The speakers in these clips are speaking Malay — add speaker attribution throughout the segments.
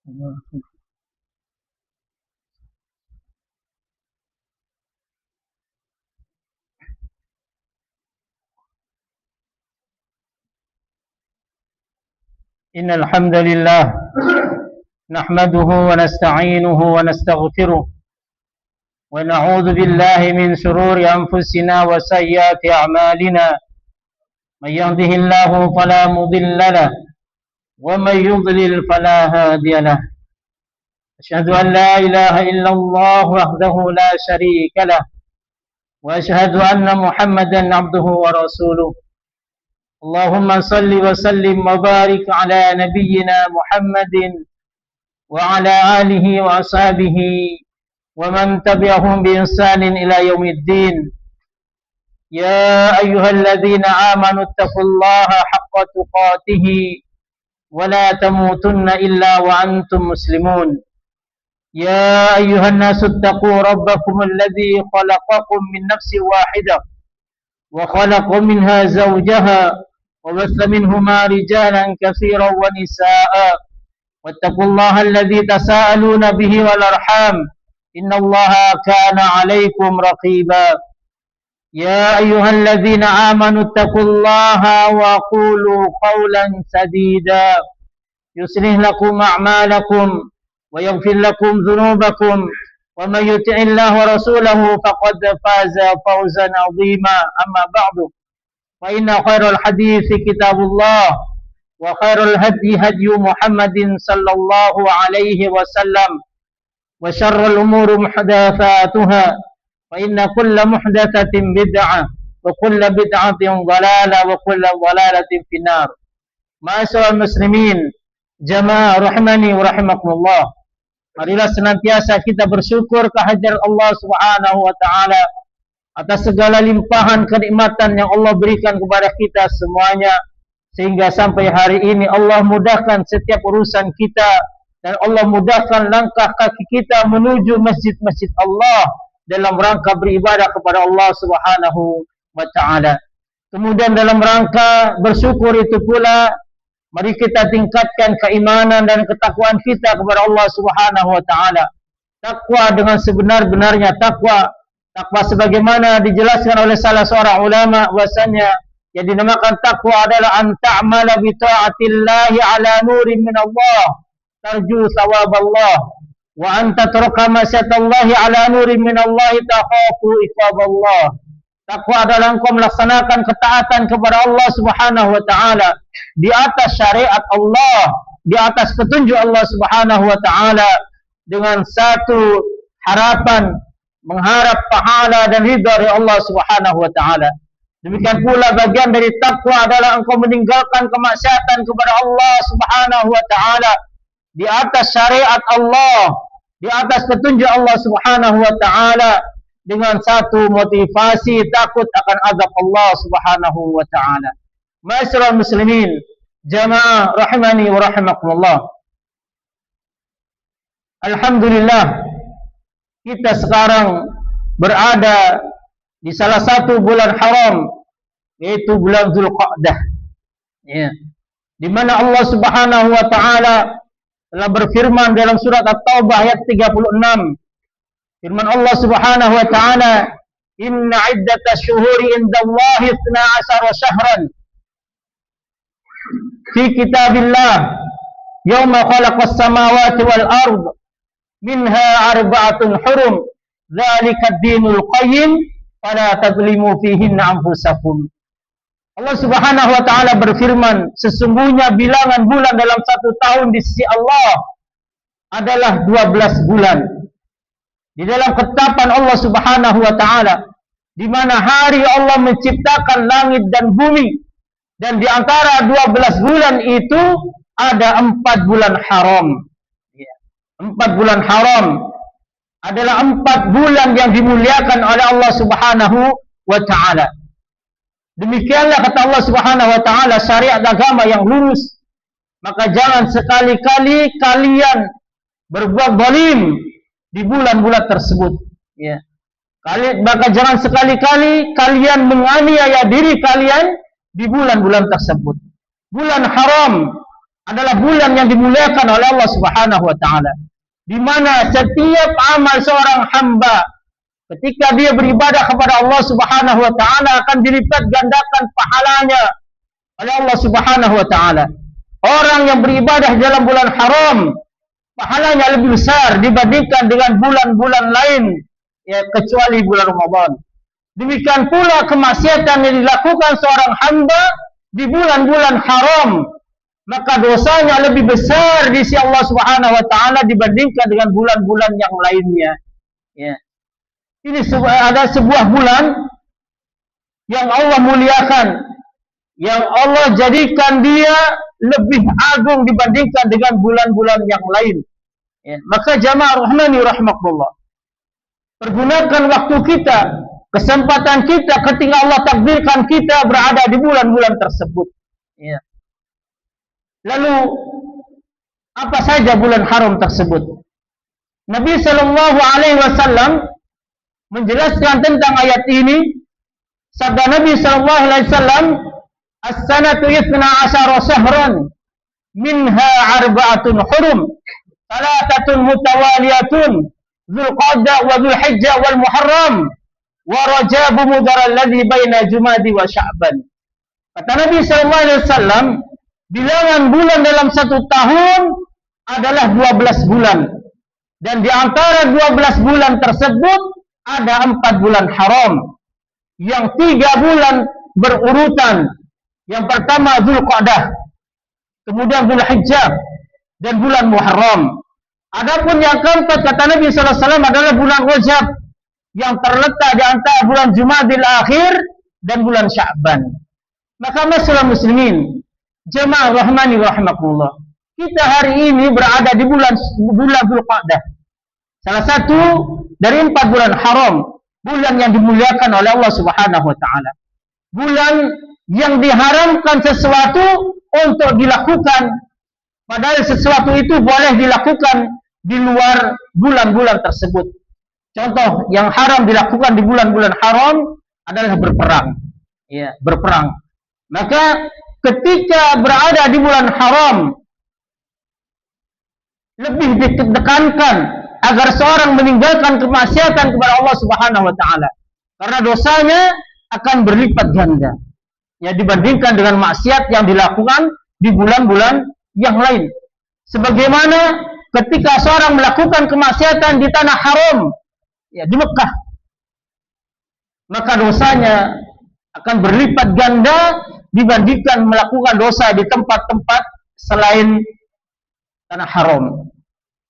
Speaker 1: إن الحمد لله نحمده ونستعينه ونستغفره ونعوذ بالله من شرور أنفسنا وسيئات أعمالنا. من يهده الله فلا مضل له ومن يضلل فلا هادي له. أشهد أن لا إله إلا الله وحده لا شريك له وأشهد أن محمدا عبده ورسوله. اللهم صل وسلم وبارك على نبينا محمد وعلى آله وأصحابه ومن تبعهم بإحسان إلى يوم الدين. يا أيها الذين آمنوا اتقوا الله حق تقاته ولا تموتن إلا وأنتم مسلمون. يا أيها الناس اتقوا ربكم الذي خلقكم من نفس واحدة وخلق منها زوجها وبث منهما رجالا كثيرا ونساء واتقوا الله الذي تساءلون به والأرحام إن الله كان عليكم رقيبا. يا أيها الذين آمنوا اتقوا الله وقولوا قولا سديدا يصلح لكم أعمالكم ويغفر لكم ذنوبكم ومن يطع الله ورسوله فقد فاز فوزا عظيما. أما بعد فإن خير الحديث كتاب الله وخير الهدي هدي محمد صلى الله عليه وسلم وشر الأمور محدثاتها فإن كل محدثة بدعة وكل بدعة ضلالة وكل ضلالة في النار. Ma'asyiral muslimin, jamaah rahimani wa rahimakumullah. Marilah senantiasa kita bersyukur kehadirat Allah Subhanahu wa taala atas segala limpahan kenikmatan yang Allah berikan kepada kita semuanya, sehingga sampai hari ini Allah mudahkan setiap urusan kita dan Allah mudahkan langkah kaki kita menuju masjid-masjid Allah dalam rangka beribadah kepada Allah Subhanahu wa taala. Kemudian dalam rangka bersyukur itu pula, mari kita tingkatkan keimanan dan ketakwaan kita kepada Allah Subhanahu wa taala. Takwa dengan sebenar-benarnya takwa. Takwa sebagaimana dijelaskan oleh salah seorang ulama bahasanya yang dinamakan takwa adalah an ta'mala bi ta'atillahi ala nurin min Allah tarju thawab Allah wa an tatruka masyatallahi ala nurin min Allah takhafu iqab Allah. Takwa adalah engkau melaksanakan ketaatan kepada Allah Subhanahu wa taala di atas syariat Allah, di atas petunjuk Allah Subhanahu wa taala dengan satu harapan, mengharap pahala dan ridha dari Allah Subhanahu wa taala. Demikian pula bagian dari takwa adalah engkau meninggalkan kemaksiatan kepada Allah Subhanahu wa taala di atas syariat Allah, di atas petunjuk Allah Subhanahu wa taala dengan satu motivasi takut akan azab Allah Subhanahu wa taala. Ma'asyiral muslimin, jamaah rahimani wa rahimakumullah. Alhamdulillah, kita sekarang berada di salah satu bulan haram, yaitu bulan Dzulqa'dah, ya, di mana Allah Subhanahu wa taala telah berfirman dalam surat At-Taubah ayat 36. Firman Allah Subhanahu wa taala, "Inna 'iddatash syuhuri indallahi 12 syahran fi kitabillah yauma khalaqas samawati wal ard minha arba'atun hurum dzalika ad-dinul qayyim fala tadlimu fihinna anfusakum." Allah Subhanahu wa taala berfirman, sesungguhnya bilangan bulan dalam satu tahun di sisi Allah adalah 12 bulan. Di dalam ketetapan Allah Subhanahu wa taala, di mana hari Allah menciptakan langit dan bumi, dan di antara 12 bulan itu ada 4 bulan haram. 4 bulan haram adalah 4 bulan yang dimuliakan oleh Allah Subhanahu wa taala. Demikianlah kata Allah Subhanahu wa taala syariat agama yang lurus. Maka jangan sekali-kali kalian berbuat zalim di bulan-bulan tersebut, ya. Maka jangan sekali-kali kalian menganiaya diri kalian di bulan-bulan tersebut. Bulan haram adalah bulan yang dimuliakan oleh Allah Subhanahu wa taala, di mana setiap amal seorang hamba ketika dia beribadah kepada Allah Subhanahu wa taala akan dilipat gandakan pahalanya oleh Allah Subhanahu wa taala. Orang yang beribadah dalam bulan haram, pahalanya lebih besar dibandingkan dengan bulan-bulan lain, ya, kecuali bulan Ramadan. Demikian pula kemaksiatan yang dilakukan seorang hamba di bulan-bulan haram, maka dosanya lebih besar di sisi Allah Subhanahu wa taala dibandingkan dengan bulan-bulan yang lainnya. Ya. Ini ada sebuah bulan yang Allah muliakan, yang Allah jadikan dia lebih agung dibandingkan dengan bulan-bulan yang lain. Ya. Maka jamaah rahmani rahmakumullah, pergunakan waktu kita, kesempatan kita ketika Allah takdirkan kita berada di bulan-bulan tersebut. Ya. Lalu apa saja bulan haram tersebut? Nabi sallallahu alaihi wasallam menjelaskan tentang ayat ini. Sabda Nabi sallallahu alaihi wasallam, "As-sanatu 12 shahran, minha arba'atun hurum, thalathatun mutawaliyatun, Dzulqa'dah wa Dzulhijjah wal Muharram, wa Rajab mudhar alladhi baina Jumadi wa Sya'ban." Kata Nabi sallallahu alaihi wasallam, bilangan bulan dalam satu tahun adalah 12 bulan. Dan di antara 12 bulan tersebut ada 4 bulan haram. Yang 3 bulan berurutan. Yang pertama Dzulqa'dah, kemudian Dzulhijjah, dan bulan Muharram. Adapun yang keempat kata Nabi sallallahu alaihi wasallam adalah bulan Rajab, yang terletak di antara bulan Jumadil Akhir dan bulan Sya'ban. Maka masyaallah muslimin, jemaah rahmani rahimakumullah, kita hari ini berada di bulan Dzulqa'dah, salah satu dari 4 bulan haram, bulan yang dimuliakan oleh Allah Subhanahu wa taala. Bulan yang diharamkan sesuatu untuk dilakukan, padahal sesuatu itu boleh dilakukan di luar bulan-bulan tersebut. Contoh yang haram dilakukan di bulan-bulan haram adalah berperang. Ya, berperang. Maka ketika berada di bulan haram, lebih ditekankan agar seorang meninggalkan kemaksiatan kepada Allah Subhanahu wa taala, karena dosanya akan berlipat ganda ya dibandingkan dengan maksiat yang dilakukan di bulan-bulan yang lain. Sebagaimana ketika seorang melakukan kemaksiatan di tanah haram, ya di Mekah, maka dosanya akan berlipat ganda dibandingkan melakukan dosa di tempat-tempat selain tanah haram.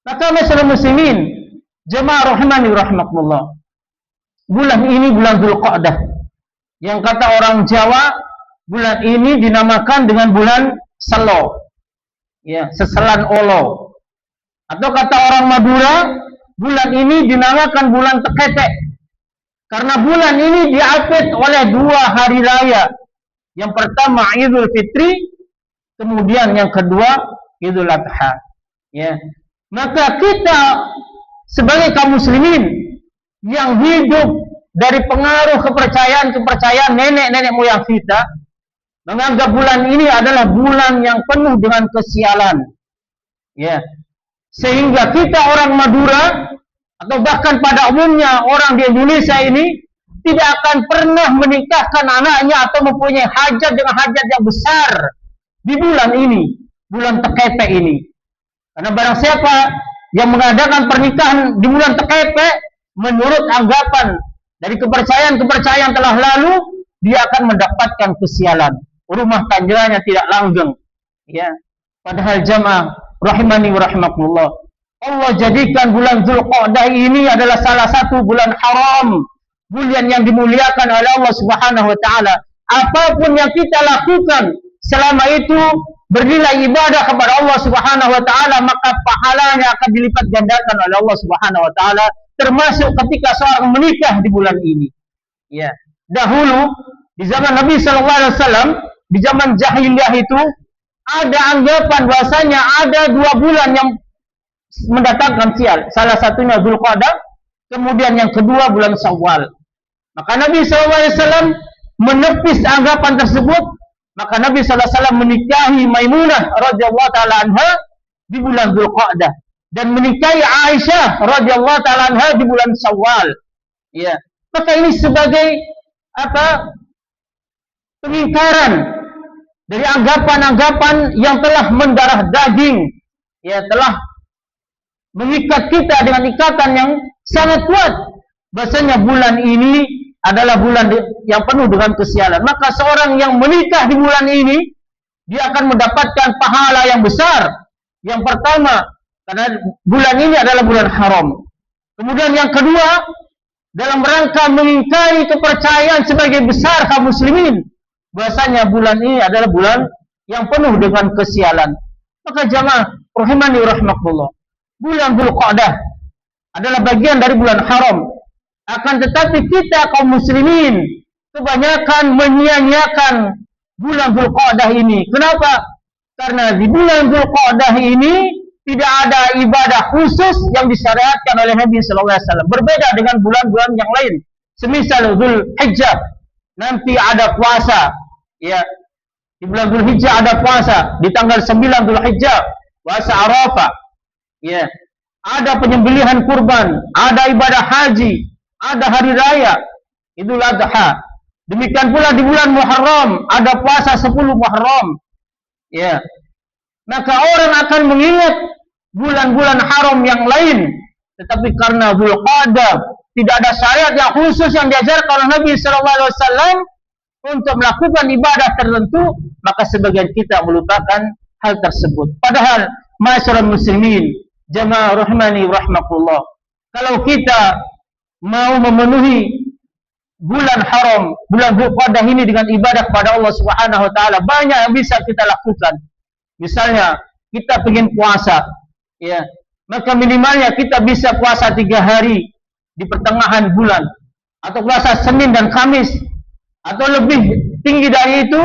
Speaker 1: Maka masyaallah muslimin, jemaah rahimani rahimakumullah, bulan ini bulan Dzulqa'dah, yang kata orang Jawa, bulan ini dinamakan dengan bulan Selo, ya, seselan olo. Atau kata orang Madura, bulan ini dinamakan bulan Teketek, karena bulan ini diapit oleh 2 hari raya. Yang pertama Idul Fitri, kemudian yang kedua Idul Adha. Ya. Maka kita sebagai kaum muslimin yang hidup dari pengaruh kepercayaan nenek-nenek moyang kita, menganggap bulan ini adalah bulan yang penuh dengan kesialan. Ya. Sehingga kita orang Madura atau bahkan pada umumnya orang di Indonesia ini tidak akan pernah menikahkan anaknya atau mempunyai hajat dengan hajat yang besar di bulan ini, bulan Teketek ini. Karena barang siapa yang mengadakan pernikahan di bulan Teketek, menurut anggapan dari kepercayaan telah lalu, dia akan mendapatkan kesialan. Rumah tangganya tidak langgeng. Ya. Padahal jamaah rahimani wa rahimakumullah, Allah jadikan bulan Dzulqa'dah ini adalah salah satu bulan haram, bulan yang dimuliakan oleh Allah Subhanahu wa taala. Apapun yang kita lakukan selama itu bernilai ibadah kepada Allah Subhanahu wa taala, maka pahalanya akan dilipat gandakan oleh Allah Subhanahu wa taala, termasuk ketika seorang menikah di bulan ini. Ya. Dahulu di zaman Nabi sallallahu alaihi wasallam, di zaman jahiliyah itu ada anggapan bahwasanya ada 2 bulan yang mendatangkan sial. Salah satunya Dzulqa'dah, kemudian yang kedua bulan Syawal. Maka Nabi sallallahu alaihi wasallam menepis anggapan tersebut Maka Nabi sallallahu alaihi wasallam menikahi Maimunah radhiyallahu taala anha di bulan Dzulqa'dah dan menikahi Aisyah radhiyallahu taala anha di bulan Syawal. Ya. Maka ini sebagai pengingkaran dari anggapan-anggapan yang telah mendarah daging, ya, telah mengikat kita dengan ikatan yang sangat kuat. Bahasanya bulan ini adalah bulan yang penuh dengan kesialan. Maka seorang yang menikah di bulan ini, dia akan mendapatkan pahala yang besar. Yang pertama, karena bulan ini adalah bulan haram. Kemudian yang kedua, dalam rangka mengingkari kepercayaan sebagai besar kaum muslimin, bahasanya bulan ini adalah bulan yang penuh dengan kesialan. Maka jamaah rahimani rahmakumullah, bulan Dzulqa'dah adalah bagian dari bulan haram. Akan tetapi kita kaum muslimin kebanyakan menyia-nyiakan bulan Dzulqa'dah ini. Kenapa? Karena di bulan Dzulqa'dah ini tidak ada ibadah khusus yang disyariatkan oleh Nabi sallallahu alaihi wasallam. Berbeda dengan bulan-bulan yang lain. Semisal Dzulhijjah, nanti ada puasa, ya. Di bulan Dzulhijjah ada puasa, di tanggal 9 Dzulhijjah puasa Arafah. Ya. Ada penyembelihan kurban, ada ibadah haji, ada hari raya Idul Adha. Demikian pula di bulan Muharram ada puasa 10 Muharram. Ya. Maka orang akan mengingat bulan-bulan haram yang lain, tetapi karena Dzulqa'dah tidak ada syariat yang khusus yang diajarkan oleh Nabi sallallahu alaihi wasallam untuk melakukan ibadah tertentu, maka sebagian kita melupakan hal tersebut. Padahal masyarakat muslimin, jamaah rahmani rahmakullah, kalau kita mau memenuhi bulan haram, bulan Dzulqa'dah ini dengan ibadah kepada Allah Subhanahu wa taala, banyak yang bisa kita lakukan. Misalnya kita ingin puasa, ya, maka minimalnya kita bisa puasa 3 hari di pertengahan bulan, atau puasa Senin dan Kamis, atau lebih tinggi dari itu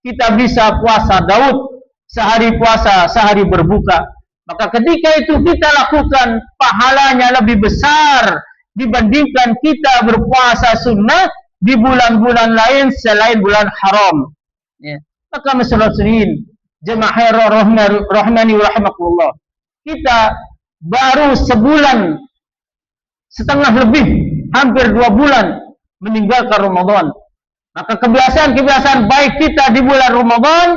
Speaker 1: kita bisa puasa Daud, sehari puasa sehari berbuka. Maka ketika itu kita lakukan, pahalanya lebih besar dibandingkan kita berpuasa sunnah di bulan-bulan lain selain bulan haram, ya. Maka muslimin jemaah rahmani wa rahimakumullah, kita baru sebulan setengah lebih, hampir 2 bulan meninggalkan Ramadan. Maka kebiasaan-kebiasaan baik kita di bulan Ramadan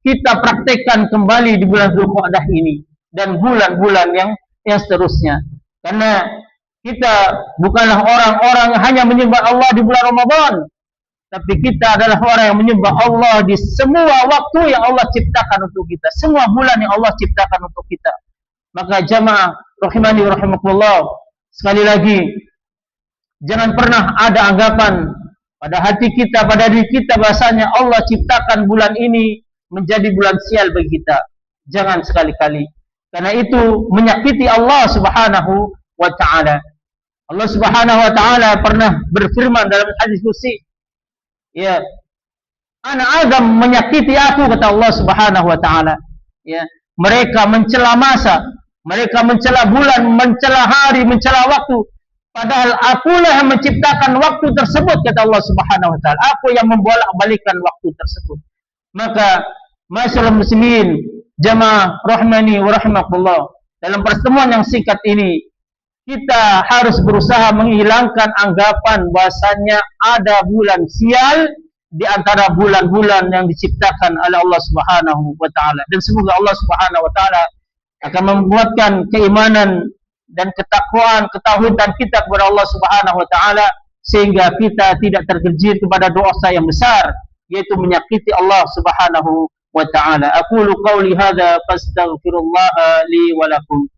Speaker 1: kita praktekkan kembali di bulan Dzulqa'dah ini dan bulan-bulan yang seterusnya. Karena kita bukanlah orang-orang yang hanya menyembah Allah di bulan Ramadan, tapi kita adalah orang yang menyembah Allah di semua waktu yang Allah ciptakan untuk kita, semua bulan yang Allah ciptakan untuk kita. Maka jamaah rahimani wa rahimakumullah, sekali lagi, jangan pernah ada anggapan pada hati kita, pada diri kita, bahasanya Allah ciptakan bulan ini menjadi bulan sial bagi kita. Jangan sekali-kali, karena itu menyakiti Allah Subhanahu wa ta'ala. Allah Subhanahu wa ta'ala pernah berfirman dalam hadis qudsi, ya, anak Adam menyakiti aku, kata Allah Subhanahu wa ta'ala. Ya, mereka mencela masa, mereka mencela bulan, mencela hari, mencela waktu, padahal akulah yang menciptakan waktu tersebut, kata Allah Subhanahu wa ta'ala. Aku yang membolak-balikan waktu tersebut. Maka masyarakat muslimin, jamaah rahmani wa rahimakumullah, dalam pertemuan yang singkat ini kita harus berusaha menghilangkan anggapan bahasanya ada bulan sial di antara bulan-bulan yang diciptakan oleh Allah Subhanahu wa ta'ala. Dan semoga Allah Subhanahu wa ta'ala akan menguatkan keimanan dan ketakwaan, ketauhidan kita kepada Allah Subhanahu wa ta'ala, sehingga kita tidak tergelincir kepada dosa yang besar, yaitu menyakiti Allah Subhanahu wa ta'ala. Aqulu qawli hadza fastaghfirullah li wa lakum.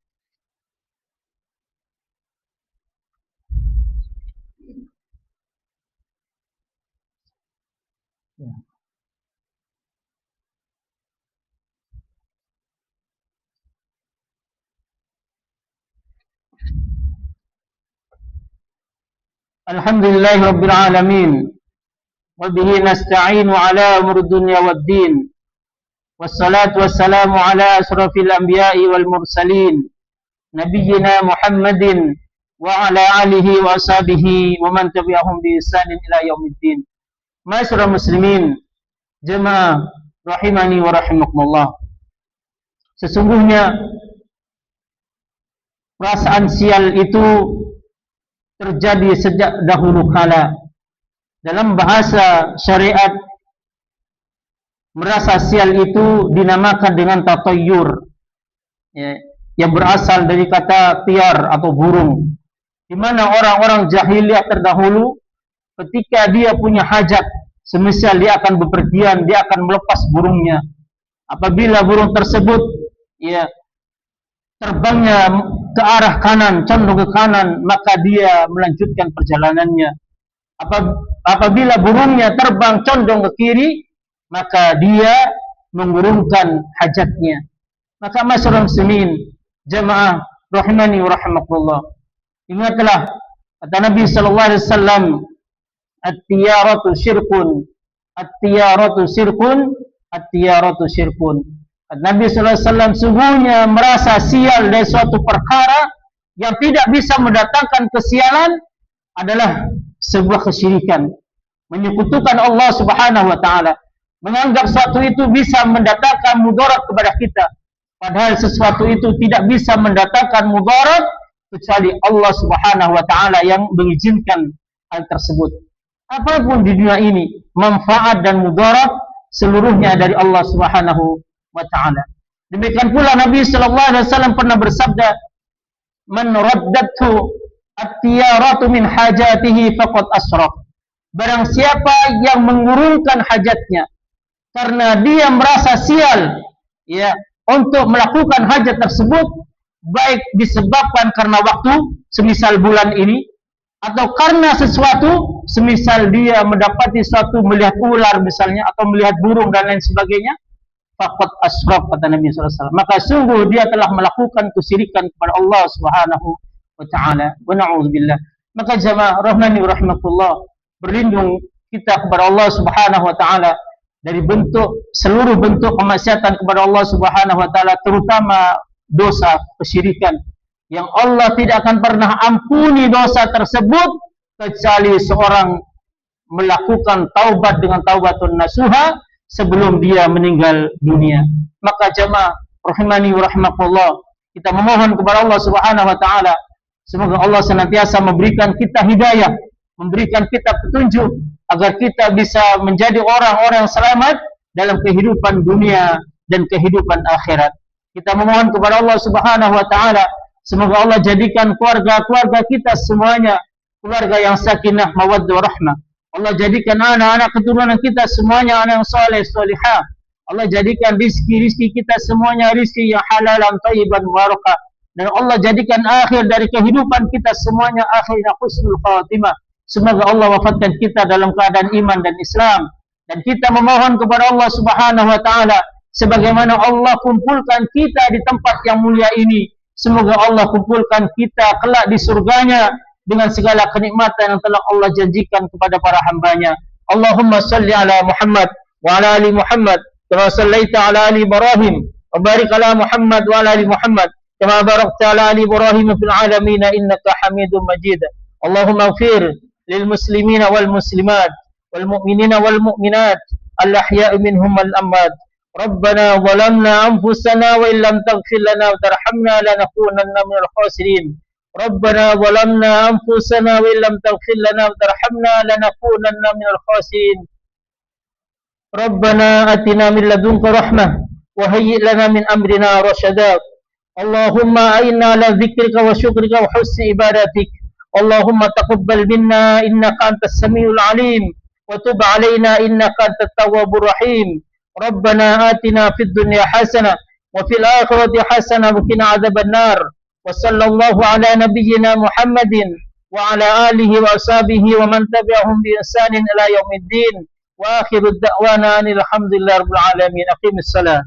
Speaker 1: Alhamdulillahi rabbil alamin, wa bihi nasta'inu ala umuri dunya waddin, wassalatu wassalamu ala asrafil anbiya'i wal mursalin, nabiyyina Muhammadin wa ala alihi wa ashabihi wa man tabi'ahum bi ihsanin ila yaumiddin. Masyarul muslimin, Jemaah rahimani wa rahimakumullah. Sesungguhnya perasaan sial itu terjadi sejak dahulu kala. Dalam bahasa syariat, merasa sial itu dinamakan dengan tatayyur, ya, yang berasal dari kata tiar atau burung, di mana orang-orang jahiliyah terdahulu ketika dia punya hajat, semisal dia akan bepergian, dia akan melepas burungnya. Apabila burung tersebut ya terbangnya ke arah kanan, condong ke kanan, maka dia melanjutkan perjalanannya. Apabila burungnya terbang condong ke kiri, maka dia mengurungkan hajatnya. Maka masyarakat muslimin, jemaah rahimani wa rahimakumullah, ingatlah kata Nabi sallallahu alaihi wasallam, at-tiyaratu syirkun, at-tiyaratu syirkun, at-tiyaratu syirkun. Nabi sallallahu alaihi wasallam sungguhnya merasa sial dari suatu perkara yang tidak bisa mendatangkan kesialan adalah sebuah kesyirikan, menyekutukan Allah Subhanahu wa taala, menganggap sesuatu itu bisa mendatangkan mudarat kepada kita, padahal sesuatu itu tidak bisa mendatangkan mudarat kecuali Allah Subhanahu wa taala yang mengizinkan hal tersebut. Apapun di dunia ini, manfaat dan mudarat seluruhnya dari Allah Subhanahu wa taala. Demikian pula Nabi sallallahu alaihi wasallam pernah bersabda, "Man raddathu at-tiyaratu min hajatihi faqad asyraf." Barang siapa yang mengurungkan hajatnya karena dia merasa sial ya untuk melakukan hajat tersebut, baik disebabkan karena waktu, semisal bulan ini, atau karena sesuatu, semisal dia mendapati suatu, melihat ular misalnya, atau melihat burung dan lain sebagainya, faqad asyraf, kata Nabi sallallahu alaihi wasallam. Maka sungguh dia telah melakukan kesyirikan kepada Allah Subhanahu wa taala. Wa na'udzubillah. Maka jemaah rahmani wa rahimakumullah, berlindung kita kepada Allah Subhanahu wa taala dari seluruh bentuk kemaksiatan kepada Allah Subhanahu wa taala, terutama dosa kesyirikan yang Allah tidak akan pernah ampuni dosa tersebut kecuali seorang melakukan taubat dengan taubatun nasuha sebelum dia meninggal dunia. Maka jemaah rahimani wa rahimakumullah, kita memohon kepada Allah Subhanahu wa taala semoga Allah senantiasa memberikan kita hidayah, memberikan kita petunjuk agar kita bisa menjadi orang-orang yang selamat dalam kehidupan dunia dan kehidupan akhirat. Kita memohon kepada Allah Subhanahu wa taala semoga Allah jadikan keluarga-keluarga kita semuanya keluarga yang sakinah, mawaddah, warahmah. Allah jadikan anak-anak keturunan kita semuanya anak yang saleh, salihah. Allah jadikan rizki-rizki kita semuanya rizki yang halalan, thayyiban, barakah. Dan Allah jadikan akhir dari kehidupan kita semuanya akhirnya husnul khatimah. Semoga Allah wafatkan kita dalam keadaan iman dan Islam. Dan kita memohon kepada Allah Subhanahu wa taala sebagaimana Allah kumpulkan kita di tempat yang mulia ini, semoga Allah kumpulkan kita kelak di surganya dengan segala kenikmatan yang telah Allah janjikan kepada para hambanya. Allahumma salli ala Muhammad wa ala ali Muhammad kama sallaita ala ali Ibrahim wa barik ala Muhammad wa ala ali Muhammad kama barakta ala ali Ibrahim fil alamin innaka Hamidum Majid. Allahumma ighfir lil muslimina wal muslimat wal mu'minina wal mu'minat al ahya'i minhum wal amwat. Rabbana zalamna anfusana wa illam taghfir lana wa tarhamna lanakunanna minal khasirin. Rabbana zalamna anfusana wa illam taghfir lana wa tarhamna lanakunanna minal khasirin. Rabbana atina min ladunka rahmah wa hayyi' lana min amrina rashada. Allahumma a'inna ala dzikrika wa syukrika wa husni ibadatik. Allahumma taqabbal minna innaka antas samiul alim wa tub alaina innaka antat tawwabur rahim. Rabbana atina fid dunya hasanah wa fil akhirati hasanah wa qina adzaban nar. Wa sallallahu ala nabiyyina Muhammadin wa ala alihi wa ashabihi wa man tabi'ahum bi ihsanin ila yaumiddin. Wa akhiru da'wana alhamdulillahi rabbil alamin. Aqimis salat.